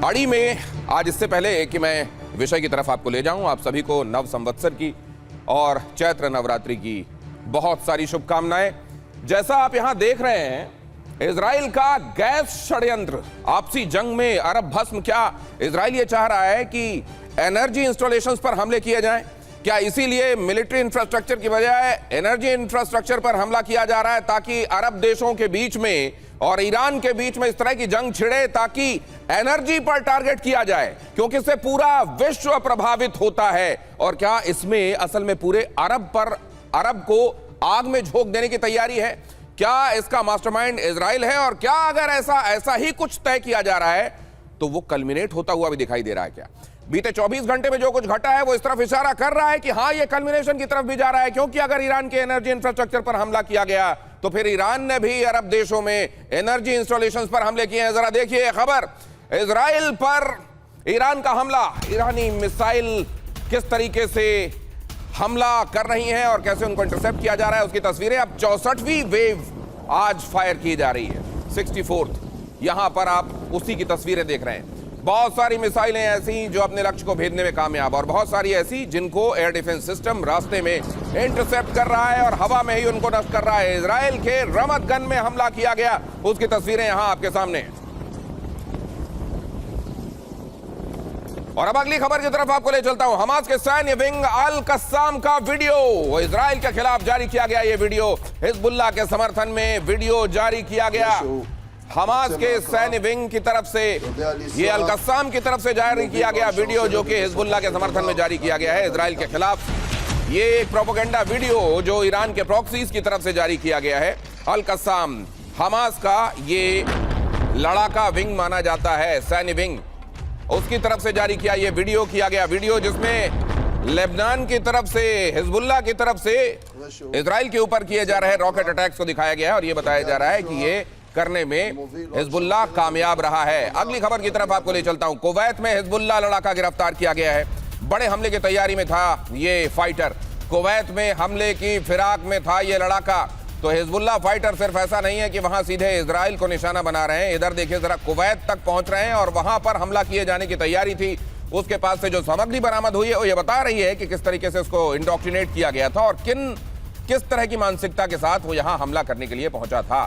आड़ी में आज इससे पहले कि मैं विषय की तरफ आपको ले जाऊं, आप सभी को नव संवत्सर की और चैत्र नवरात्रि की बहुत सारी शुभकामनाएं। जैसा आप यहां देख रहे हैं, इजराइल का गैस षड्यंत्र, आपसी जंग में अरब भस्म। क्या इजराइल ये चाह रहा है कि एनर्जी इंस्टॉलेशंस पर हमले किए जाएं? क्या इसीलिए मिलिट्री इंफ्रास्ट्रक्चर की बजाय एनर्जी इंफ्रास्ट्रक्चर पर हमला किया जा रहा है ताकि अरब देशों के बीच में और ईरान के बीच में इस तरह की जंग छिड़े, ताकि एनर्जी पर टारगेट किया जाए, क्योंकि इससे पूरा विश्व प्रभावित होता है? और क्या इसमें असल में पूरे अरब को आग में झोंक देने की तैयारी है? क्या इसका मास्टरमाइंड इजराइल है? और क्या अगर ऐसा ही कुछ तय किया जा रहा है तो वो कल्मिनेट होता हुआ भी दिखाई दे रहा है? क्या बीते 24 घंटे में जो कुछ घटा है वो इस तरफ इशारा कर रहा है कि हाँ, ये कल्मिनेशन की तरफ भी जा रहा है, क्योंकि अगर ईरान के एनर्जी इंफ्रास्ट्रक्चर पर हमला किया गया तो फिर ईरान ने भी अरब देशों में एनर्जी इंस्टॉलेशंस पर हमले किए हैं। जरा देखिए खबर, इजराइल पर ईरान का हमला, ईरानी मिसाइल किस तरीके से हमला कर रही हैं और कैसे उनको इंटरसेप्ट किया जा रहा है, उसकी तस्वीरें। अब 64वीं वेव आज फायर की जा रही है, 64th। यहां पर आप उसी की तस्वीरें देख रहे हैं। बहुत सारी मिसाइलें ऐसी जो अपने लक्ष्य को भेदने में कामयाब, और बहुत सारी ऐसी जिनको एयर डिफेंस सिस्टम रास्ते में इंटरसेप्ट कर रहा है और हवा में ही उनको नष्ट कर रहा है। इजराइल के रमत गन में हमला किया गया, उसकी तस्वीरें यहां आपके सामने। और अब अगली खबर की तरफ आपको ले चलता हूं। हमास के सैन्य विंग अल कस्साम का वीडियो, वो इजराइल के खिलाफ जारी किया गया। ये वीडियो हिजबुल्लाह के समर्थन में वीडियो जारी किया गया। हमास के सैन्य विंग की तरफ से, ये अल कस्साम की तरफ से जारी किया गया वीडियो, जो कि हिजबुल्लाह के समर्थन में जारी किया गया है इजराइल के खिलाफ। ये एक प्रोपेगेंडा वीडियो जो ईरान के प्रॉक्सीज की तरफ से जारी किया गया है। अल कस्साम हमास का ये लड़ाका विंग माना जाता है, सैन्य विंग, उसकी तरफ से जारी किया ये वीडियो किया गया। वीडियो जिसमें लेबनान की तरफ से, हिजबुल्लाह की तरफ से इजराइल के ऊपर किए जा रहे रॉकेट अटैक्स को दिखाया गया है और ये बताया जा रहा है कि ये करने में हिजबुल्लाह कामयाब रहा है। अगली खबर की तरफ आपको ले चलता हूं। कुवैत में हिजबुल्लाह लड़ाका गिरफ्तार किया गया है। बड़े हमले की तैयारी में था ये फाइटर, कुवैत में हमले की फिराक में था ये लड़ाका। तो हिजबुल्लाह फाइटर सिर्फ ऐसा नहीं है कि वहां सीधे इजराइल को निशाना बना रहे हैं, इधर देखिए जरा, कुवैत तक पहुंच रहे हैं और वहां पर हमला किए जाने की तैयारी थी। उसके पास से जो सामग्री बरामद हुई है वो ये बता रही है कि किस तरीके से उसको इंडोक्ट्रिनेट किया गया था और किस तरह की मानसिकता के साथ वो यहां हमला करने के लिए पहुंचा था।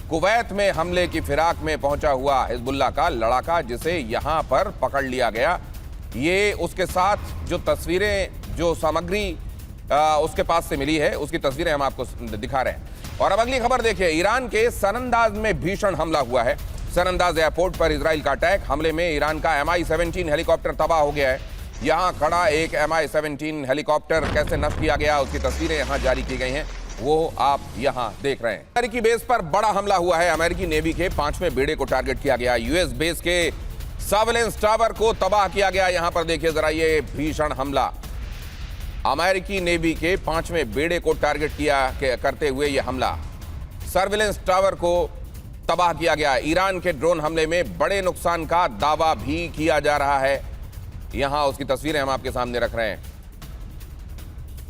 कुवैत में हमले की फिराक में पहुंचा हुआ हिजबुल्लाह का लड़ाका, जिसे यहां पर पकड़ लिया गया। ये उसके साथ जो तस्वीरें, जो सामग्री उसके पास से मिली है, उसकी तस्वीरें हम आपको दिखा रहे हैं। और अब अगली खबर देखिए, ईरान के सरअंदाज में भीषण हमला हुआ है। सरअंदाज एयरपोर्ट पर इजराइल का अटैक, हमले में ईरान का MI-17 हेलीकॉप्टर तबाह हो गया है। यहां खड़ा एक MI-17 हेलीकॉप्टर कैसे नष्ट किया गया, उसकी तस्वीरें यहां जारी की गई हैं, वो आप यहां देख रहे हैं। अमेरिकी बेस पर बड़ा हमला हुआ है। अमेरिकी नेवी के 5वें बेड़े को टारगेट किया गया। यूएस बेस के सर्विलेंस टावर को तबाह किया गया। यहां पर देखिए जरा, ये भीषण हमला, अमेरिकी नेवी के 5वें बेड़े को टारगेट करते हुए यह हमला, सर्विलेंस टावर को तबाह किया गया। ईरान के ड्रोन हमले में बड़े नुकसान का दावा भी किया जा रहा है। यहां उसकी तस्वीरें हम आपके सामने रख रहे हैं।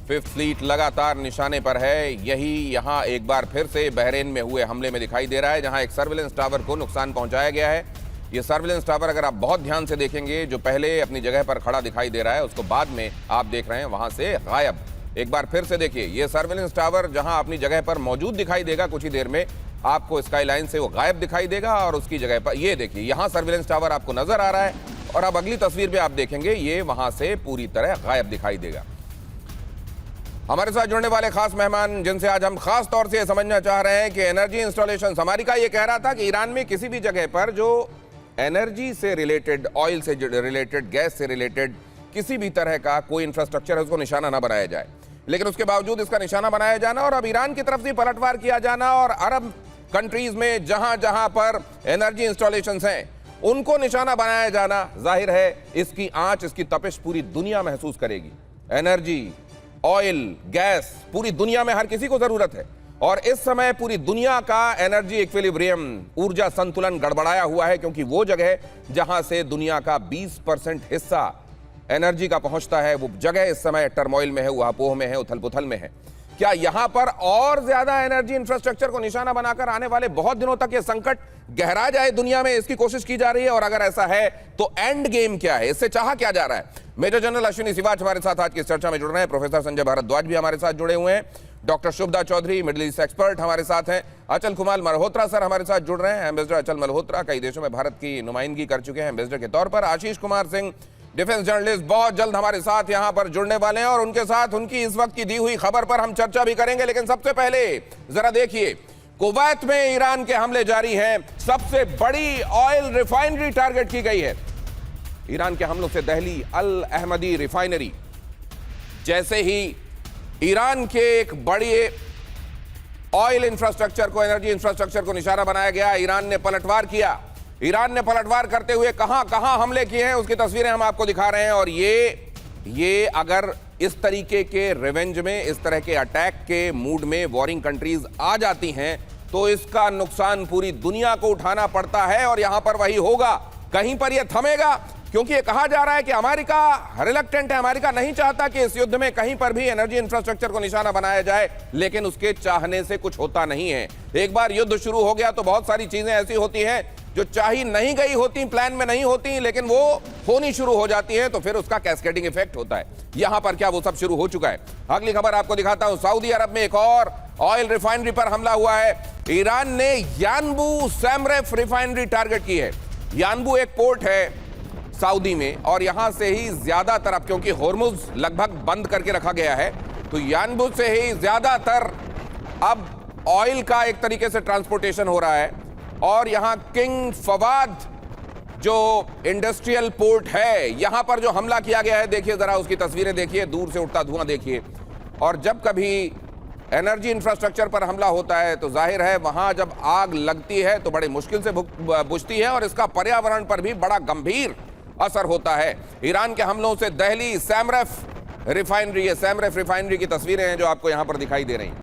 5th फ्लीट लगातार निशाने पर है। यही यहां एक बार फिर से बहरेन में हुए हमले में दिखाई दे रहा है, जहां एक सर्विलेंस टावर को नुकसान पहुंचाया गया है। ये सर्विलेंस टावर, अगर आप बहुत ध्यान से देखेंगे, जो पहले अपनी जगह पर खड़ा दिखाई दे रहा है, उसको बाद में आप देख रहे हैं वहां से गायब। एक बार फिर से देखिए, ये सर्विलेंस टावर जहां अपनी जगह पर मौजूद दिखाई देगा, कुछ ही देर में आपको स्काई लाइन से वो गायब दिखाई देगा और उसकी जगह पर ये देखिए, यहां सर्विलेंस टावर आपको नजर आ रहा है और अब अगली तस्वीर में आप देखेंगे ये वहां से पूरी तरह गायब दिखाई देगा। हमारे साथ जुड़ने वाले खास मेहमान, जिनसे आज हम खास तौर से समझना चाह रहे हैं कि एनर्जी इंस्टॉलेशन, अमेरिका ये कह रहा था कि ईरान में किसी भी जगह पर जो एनर्जी से रिलेटेड, ऑयल से रिलेटेड, गैस से रिलेटेड किसी भी तरह का कोई इंफ्रास्ट्रक्चर है, उसको निशाना ना बनाया जाए। लेकिन उसके बावजूद इसका निशाना बनाया जाना और अब ईरान की तरफ से पलटवार किया जाना और अरब कंट्रीज में जहां जहां पर एनर्जी इंस्टॉलेशंस हैं उनको निशाना बनाया जाना, जाहिर है इसकी आंच, इसकी तपिश पूरी दुनिया महसूस करेगी। एनर्जी, ऑयल, गैस पूरी दुनिया में हर किसी को जरूरत है और इस समय पूरी दुनिया का एनर्जी इक्विलिब्रियम, ऊर्जा संतुलन गड़बड़ाया हुआ है, क्योंकि वो जगह जहां से दुनिया का 20% हिस्सा एनर्जी का पहुंचता है, वो जगह इस समय टर्मोइल में है, उहापोह में है, उथल पुथल में है। क्या यहां पर और ज्यादा एनर्जी इंफ्रास्ट्रक्चर को निशाना बनाकर आने वाले बहुत दिनों तक यह संकट गहरा जाए दुनिया में, इसकी कोशिश की जा रही है? और अगर ऐसा है तो एंड गेम क्या है, इससे चाहा क्या जा रहा है? मेजर जनरल अश्विनी सिवाच हमारे साथ आज की चर्चा में जुड़ रहे हैं। प्रोफेसर संजय भारद्वाज भी हमारे साथ जुड़े हुए हैं। Doctor Shubhada Chaudhary Middle East expert हमारे साथ हैं। अचल कुमार मल्होत्रा सर हमारे साथ जुड़ रहे हैं। एम्बेसडर अचल मल्होत्रा कई देशों में भारत की नुमाइंदगी कर चुके हैं एम्बेसडर के तौर पर। आशीष कुमार सिंह डिफेंस जर्नलिस्ट बहुत जल्द हमारे साथ यहां पर जुड़ने वाले हैं और उनके साथ उनकी इस वक्त की दी हुई खबर पर हम चर्चा भी करेंगे। लेकिन सबसे पहले जरा देखिए, कुवैत में ईरान के हमले जारी हैं। सबसे बड़ी ऑयल रिफाइनरी टारगेट की गई है। ईरान के हमलों से दहली अल अहमदी रिफाइनरी, जैसे ही ईरान के एक बड़े ऑयल इंफ्रास्ट्रक्चर को, एनर्जी इंफ्रास्ट्रक्चर को निशाना बनाया गया, ईरान ने पलटवार किया। ईरान ने पलटवार करते हुए कहां हमले किए हैं उसकी तस्वीरें हम आपको दिखा रहे हैं। और ये अगर इस तरीके के रिवेंज में, इस तरह के अटैक के मूड में वॉरिंग कंट्रीज आ जाती हैं तो इसका नुकसान पूरी दुनिया को उठाना पड़ता है। और यहां पर वही होगा, कहीं पर यह थमेगा, क्योंकि ये कहा जा रहा है कि अमेरिका रिलक्टेंट है, अमेरिका नहीं चाहता कि इस युद्ध में कहीं पर भी एनर्जी इंफ्रास्ट्रक्चर को निशाना बनाया जाए, लेकिन उसके चाहने से कुछ होता नहीं है। एक बार युद्ध शुरू हो गया तो बहुत सारी चीजें ऐसी होती हैं जो चाही नहीं गई होती, प्लान में नहीं होती, लेकिन वो होनी शुरू हो जाती है, तो फिर उसका कैस्केडिंग इफेक्ट होता है। यहां पर क्या वो सब शुरू हो चुका है? अगली खबर आपको दिखाता हूं। सऊदी अरब में एक और ऑयल रिफाइनरी पर हमला हुआ है। ईरान ने यानबू सैमरेफ रिफाइनरी टारगेट की है। यानबू एक पोर्ट है सऊदी में और यहां से ही ज्यादातर, अब क्योंकि होर्मुज लगभग बंद करके रखा गया है, तो यानबू से ही ज्यादातर अब ऑयल का एक तरीके से ट्रांसपोर्टेशन हो रहा है। और यहां किंग फवाद जो इंडस्ट्रियल पोर्ट है, यहां पर जो हमला किया गया है, देखिए जरा उसकी तस्वीरें देखिए, दूर से उठता धुआं देखिए। और जब कभी एनर्जी इंफ्रास्ट्रक्चर पर हमला होता है तो जाहिर है वहां जब आग लगती है तो बड़े मुश्किल से बुझती है और इसका पर्यावरण पर भी बड़ा गंभीर असर होता है। ईरान के हमलों से दहली सैमरेफ रिफाइनरी की तस्वीरें हैं जो आपको यहां पर दिखाई दे रही हैं।